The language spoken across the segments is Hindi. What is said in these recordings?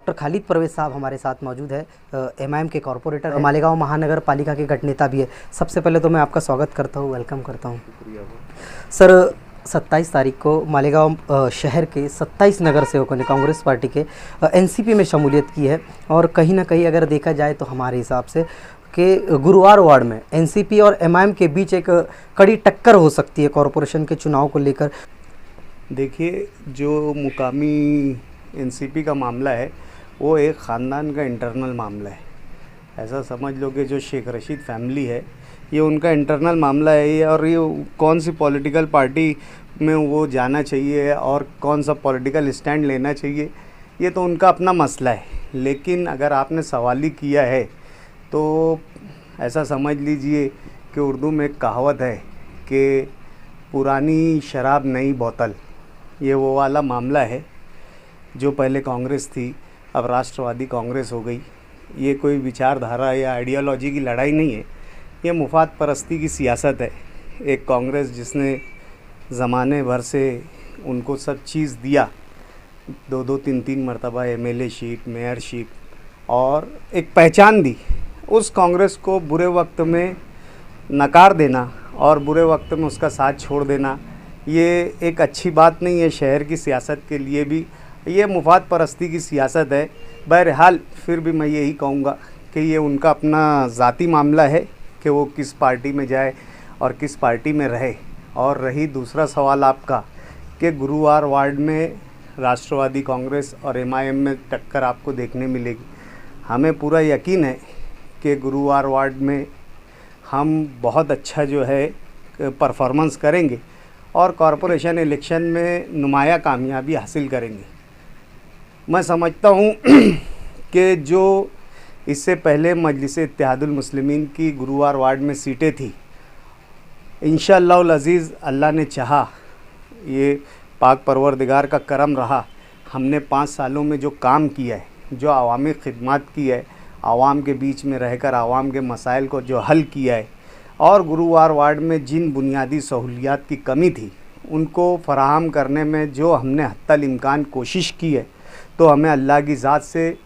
डॉक्टर खालिद परवेज साहब हमारे साथ मौजूद है, एमआईएम के कॉरपोरेटर, मालेगांव महानगर पालिका के गठनेता भी है। सबसे पहले तो मैं आपका स्वागत करता हूँ, वेलकम करता हूँ। सर, 27 तारीख को मालेगांव शहर के 27 नगर सेवकों ने कांग्रेस पार्टी के एनसीपी में शमूलियत की है और कहीं ना कहीं अगर देखा जाए तो हमारे हिसाब से कि गुरुवार वार्ड में एनसीपी और एमआईएम के बीच एक कड़ी टक्कर हो सकती है कॉरपोरेशन के चुनाव को लेकर। देखिए, जो मुकामी एनसीपी का मामला है वो एक ख़ानदान का इंटरनल मामला है। ऐसा समझ लो कि जो शेख रशीद फैमिली है ये उनका इंटरनल मामला है, और ये कौन सी पॉलिटिकल पार्टी में वो जाना चाहिए और कौन सा पॉलिटिकल स्टैंड लेना चाहिए ये तो उनका अपना मसला है। लेकिन अगर आपने सवाल ही किया है तो ऐसा समझ लीजिए कि उर्दू में एक कहावत है कि पुरानी शराब नई बोतल, ये वो वाला मामला है। जो पहले कांग्रेस थी अब राष्ट्रवादी कांग्रेस हो गई। ये कोई विचारधारा या आइडियोलॉजी की लड़ाई नहीं है, ये मुफाद परस्ती की सियासत है। एक कांग्रेस जिसने ज़माने भर से उनको सब चीज़ दिया, 2-2 3-3 मरतबा एमएलए सीट, मेयर सीट और एक पहचान दी, उस कांग्रेस को बुरे वक्त में नकार देना और बुरे वक्त में उसका साथ छोड़ देना ये एक अच्छी बात नहीं है शहर की सियासत के लिए भी। ये मुफाद परस्ती की सियासत है। बहरहाल फिर भी मैं यही कहूँगा कि ये उनका अपना ज़ाती मामला है कि वो किस पार्टी में जाए और किस पार्टी में रहे। और रही दूसरा सवाल आपका कि गुरुवार वार्ड में राष्ट्रवादी कांग्रेस और एमआईएम में टक्कर आपको देखने मिलेगी। हमें पूरा यकीन है कि गुरुवार वार्ड में हम बहुत अच्छा जो है परफॉर्मेंस करेंगे और कॉरपोरेशन इलेक्शन में नुमाया कामयाबी हासिल करेंगे। मैं समझता हूँ कि जो इससे पहले मजलिस इत्तेहादुल मुस्लिमीन की गुरुवार वार्ड में सीटें थी, इंशाअल्लाह अज़ीज़ अल्लाह ने चाहा, ये पाक परवरदिगार का करम रहा, हमने 5 सालों में जो काम किया है, जो आवामी खिदमत की है, आवाम के बीच में रहकर आवाम के मसाइल को जो हल किया है और गुरुवार वार्ड में जिन बुनियादी सहूलियात की कमी थी उनको फराहम करने में जो हमने हत्तल इम्कान कोशिश की है, तो हमें अल्लाह की ज़ात से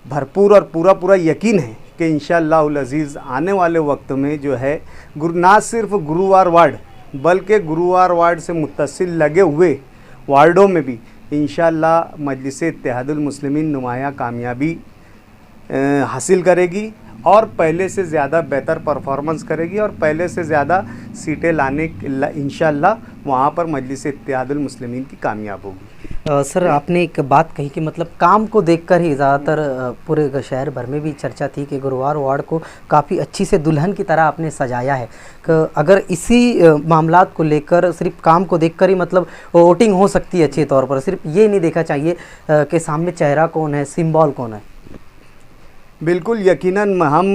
भरपूर और पूरा यकीन है कि इंशाअल्लाह अज़ीज़ आने वाले वक्त में जो है ना सिर्फ गुरुवार वार्ड बल्कि गुरुवार वार्ड से मुत्तसिल लगे हुए वार्डों में भी इंशाअल्लाह मजलिस इत्तेहादुल मुस्लिमीन नुमाया कामयाबी हासिल करेगी और पहले से ज़्यादा बेहतर परफॉर्मेंस करेगी और पहले से ज़्यादा सीटें लाने इंशाअल्लाह वहाँ पर मजलिस इत्तेहादुल मुस्लिमीन की कामयाब होगी। सर, आपने एक बात कही कि मतलब काम को देखकर ही ज़्यादातर पूरे शहर भर में भी चर्चा थी कि गुरुवार वार्ड को काफ़ी अच्छी से दुल्हन की तरह आपने सजाया है। अगर इसी मामलात को लेकर सिर्फ काम को देखकर ही मतलब वोटिंग हो सकती है अच्छे तौर पर, सिर्फ ये नहीं देखा चाहिए कि सामने चेहरा कौन है, सिंबल कौन है। बिल्कुल यकीनन हम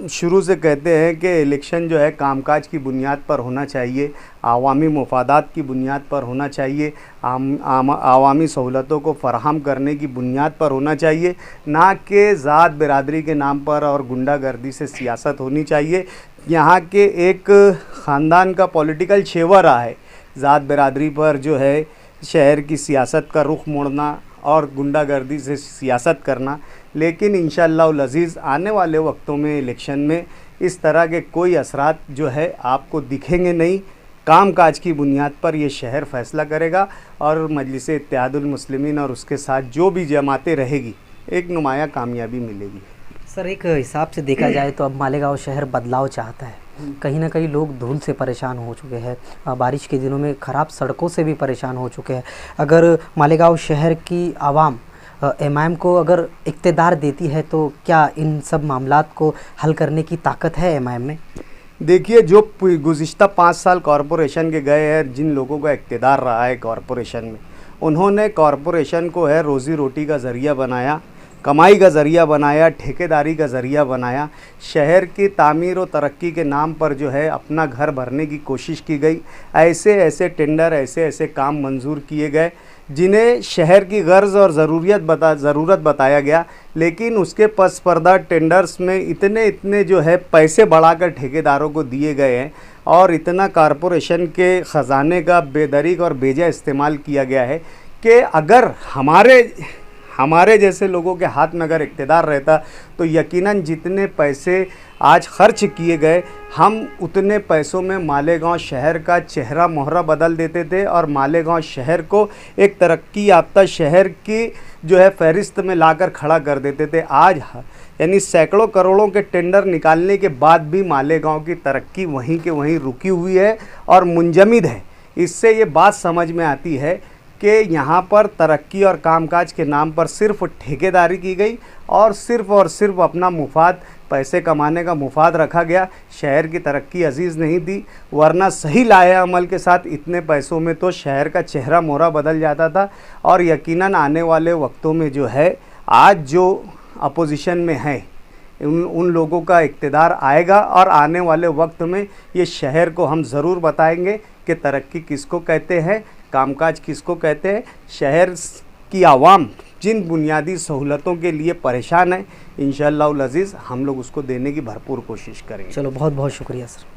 शुरू से कहते हैं कि इलेक्शन जो है कामकाज की बुनियाद पर होना चाहिए, आवामी मुफादात की बुनियाद पर होना चाहिए, आवामी सहूलतों को फ़राहम करने की बुनियाद पर होना चाहिए, ना कि ज़ात बिरादरी के नाम पर और गुंडागर्दी से सियासत होनी चाहिए। यहाँ के एक ख़ानदान का पॉलिटिकल शेवा रहा है ज़ात बिरादरी पर जो है शहर की सियासत का रुख मोड़ना और गुंडागर्दी से सियासत करना। लेकिन इंशाअल्लाह अज़ीज़ आने वाले वक्तों में इलेक्शन में इस तरह के कोई असरात जो है आपको दिखेंगे नहीं। काम काज की बुनियाद पर ये शहर फ़ैसला करेगा और मजलिस इत्तेहादुल मुस्लिमीन और उसके साथ जो भी जमातें रहेगी एक नुमाया कामयाबी मिलेगी। सर, एक हिसाब से देखा जाए तो अब मालेगांव शहर बदलाव चाहता है। कहीं ना कहीं लोग धूल से परेशान हो चुके हैं, बारिश के दिनों में ख़राब सड़कों से भी परेशान हो चुके हैं। अगर मालेगांव शहर की आवाम एमआईएम को अगर इक़्तिदार देती है तो क्या इन सब मामलात को हल करने की ताकत है एमआईएम में? देखिए, जो गुज़िश्ता 5 साल कॉरपोरेशन के गए हैं, जिन लोगों का इक़्तिदार रहा है कॉरपोरेशन में, उन्होंने कॉरपोरेशन को है रोज़ी रोटी का ज़रिया बनाया, कमाई का ज़रिया बनाया, ठेकेदारी का ज़रिया बनाया। शहर की तामीर और तरक्की के नाम पर जो है अपना घर भरने की कोशिश की गई। ऐसे ऐसे टेंडर, ऐसे ऐसे काम मंजूर किए गए जिन्हें शहर की गर्ज और ज़रूरत बताया गया, लेकिन उसके पस पर्दा टेंडर्स में इतने जो है पैसे बढ़ाकर ठेकेदारों को दिए गए हैं और इतना कॉरपोरेशन के ख़जाने का बेदरीक और बेजा इस्तेमाल किया गया है कि अगर हमारे जैसे लोगों के हाथ में अगर इक़्तिदार रहता तो यकीनन जितने पैसे आज खर्च किए गए, हम उतने पैसों में मालेगांव शहर का चेहरा मोहरा बदल देते थे और मालेगांव शहर को एक तरक्की याफ्ता शहर की जो है फहरिस्त में लाकर खड़ा कर देते थे। आज यानी सैकड़ों करोड़ों के टेंडर निकालने के बाद भी मालेगांव की तरक्की वहीं के वहीं रुकी हुई है और मुंजमद है। इससे ये बात समझ में आती है कि यहाँ पर तरक्की और कामकाज के नाम पर सिर्फ ठेकेदारी की गई और सिर्फ अपना मुफाद, पैसे कमाने का मुफाद रखा गया। शहर की तरक्की अजीज़ नहीं थी, वरना सही लाए अमल के साथ इतने पैसों में तो शहर का चेहरा मोहरा बदल जाता था। और यकीनन आने वाले वक्तों में जो है, आज जो अपोजिशन में है उन लोगों का इक़्तिदार आएगा और आने वाले वक्त में ये शहर को हम ज़रूर बताएंगे कि तरक्की किसको कहते हैं, कामकाज किसको कहते हैं। शहर की आवाम जिन बुनियादी सहूलतों के लिए परेशान है, इंशाअल्लाह अज़ीज़ हम लोग उसको देने की भरपूर कोशिश करेंगे। चलो, बहुत बहुत शुक्रिया सर।